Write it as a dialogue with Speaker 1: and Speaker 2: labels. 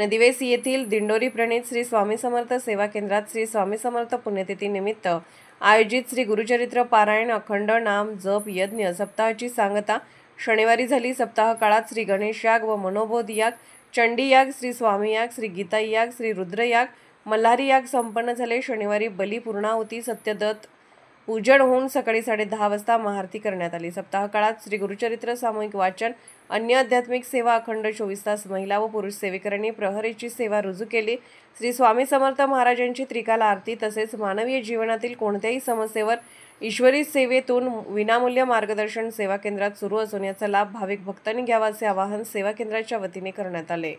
Speaker 1: नदिवेस येथील दिंडोरी प्रणीत श्री स्वामी समर्थ सेवा केंद्रात श्री स्वामी समर्थ पुण्यतिथी निमित्त आयोजित श्री गुरुचरित्र पारायण, अखंड नाम जप यज्ञ सप्ताहाची सांगता शनिवारी झाली। सप्ताह काळात श्री गणेश याग व मनोबोध याग, चंडी याग, श्री स्वामी याग, श्री गीता याग, श्री रुद्र याग, मल्हारी याग संपन्न झाले। शनिवारी बली पूर्णाहुती सत्यदत्त पूजन होऊन सकाळी 10:30 वाजता महाआरती करण्यात आली। सप्ताह काळात श्री गुरुचरित्र सामूहिक वाचन, अन्य आध्यात्मिक सेवा, अखंड 24 तास महिला व पुरुष सेवेकरांनी प्रहरीची सेवा रुजू केली। श्री स्वामी समर्थ महाराजांची त्रिकाल आरती तसेच मानवीय जीवनातील कोणत्याही समस्येवर ईश्वरी सेवेतून विनामूल्य मार्गदर्शन सेवा केंद्रात सुरू असून याचा लाभ भाविक भक्तांनी घ्यावा असे आवाहन सेवा केंद्राच्या वतीने करण्यात आले।